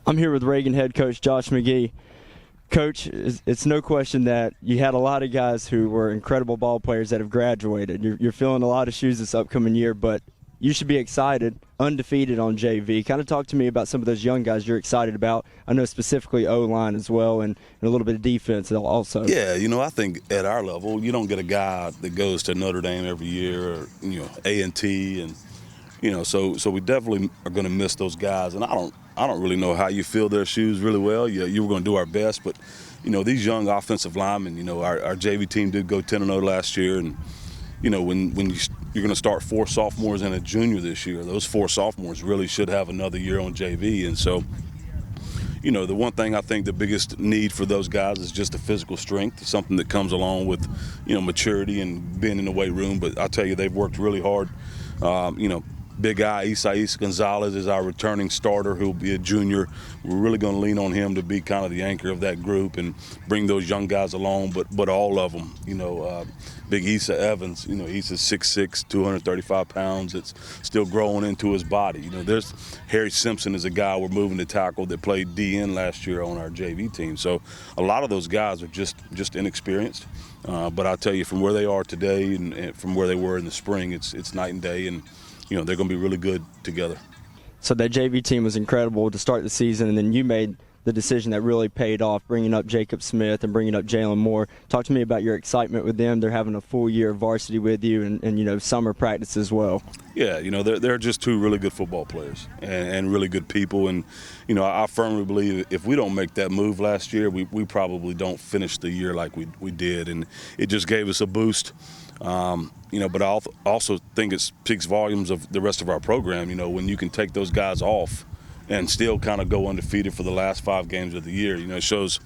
I'm here with Reagan head coach Josh McGee. Coach, it's no question that you had a lot of guys who were incredible ball players that have graduated. You're filling a lot of shoes this upcoming year, but you should be excited, undefeated on JV. Kind of talk to me about some of those young guys you're excited about. I know specifically O-line as well, and a little bit of defense also. Yeah, I think at our level, you don't get a guy that goes to Notre Dame every year, or A&T, and so we definitely are going to miss those guys. And I don't really know how you fill their shoes really well. You were going to do our best, but these young offensive linemen. Our JV team did go 10-0 last year, and when you're going to start 4 sophomores and a junior this year, those 4 sophomores really should have another year on JV. And so, the one thing I think the biggest need for those guys is just the physical strength, something that comes along with, maturity and being in the weight room. But I tell you, they've worked really hard. Big guy Isais Gonzalez is our returning starter, who'll be a junior. We're really going to lean on him to be kind of the anchor of that group and bring those young guys along, but all of them. Big Issa Evans, he's a 6'6", 235 pounds. It's still growing into his body. There's Harry Simpson is a guy we're moving to tackle that played DN last year on our JV team. So a lot of those guys are just inexperienced. But I'll tell you, from where they are today and from where they were in the spring, it's night and day, and they're going to be really good together. So that JV team was incredible to start the season, and then you made the decision that really paid off, bringing up Jacob Smith and bringing up Jalen Moore. Talk to me about your excitement with them. They're having a full year of varsity with you and summer practice as well. Yeah, they're just 2 really good football players and really good people. And, I firmly believe if we don't make that move last year, we probably don't finish the year like we did. And it just gave us a boost. But I also think it speaks volumes of the rest of our program, when you can take those guys off and still kind of go undefeated for the last 5 games of the year. It shows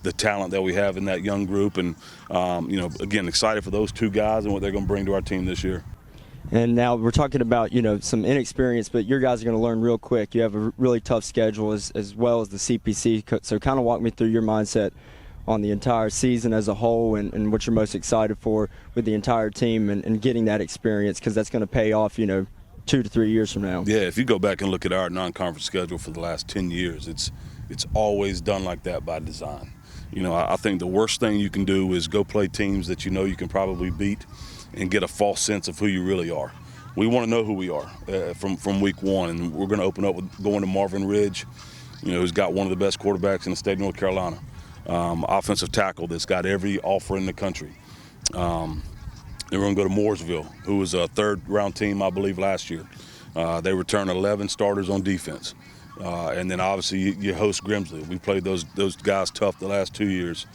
the talent that we have in that young group. And, again, excited for those 2 guys and what they're going to bring to our team this year. And now we're talking about, some inexperience, but your guys are going to learn real quick. You have a really tough schedule as well as the CPC. So kind of walk me through your mindset on the entire season as a whole and what you're most excited for with the entire team and getting that experience, because that's going to pay off, 2 to 3 years from now. Yeah, if you go back and look at our non-conference schedule for the last 10 years, it's always done like that by design. I think the worst thing you can do is go play teams that you can probably beat and get a false sense of who you really are. We want to know who we are from week 1, and we're going to open up with going to Marvin Ridge, who's got one of the best quarterbacks in the state of North Carolina. Offensive tackle that's got every offer in the country. Then we're going to go to Mooresville, who was a 3rd-round team, I believe, last year. They returned 11 starters on defense. And then, obviously, you host Grimsley. We played those guys tough the last 2 years.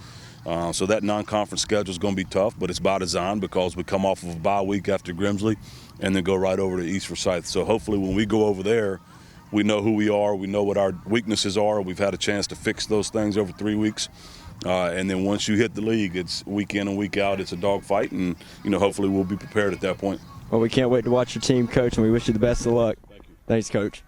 So that non-conference schedule is going to be tough, but it's by design because we come off of a bye week after Grimsley and then go right over to East Forsyth. So hopefully when we go over there, we know who we are, we know what our weaknesses are. We've had a chance to fix those things over 3 weeks. And then once you hit the league, it's week in and week out. It's a dogfight, and hopefully we'll be prepared at that point. Well, we can't wait to watch your team, Coach, and we wish you the best of luck. Thank you. Thanks, Coach.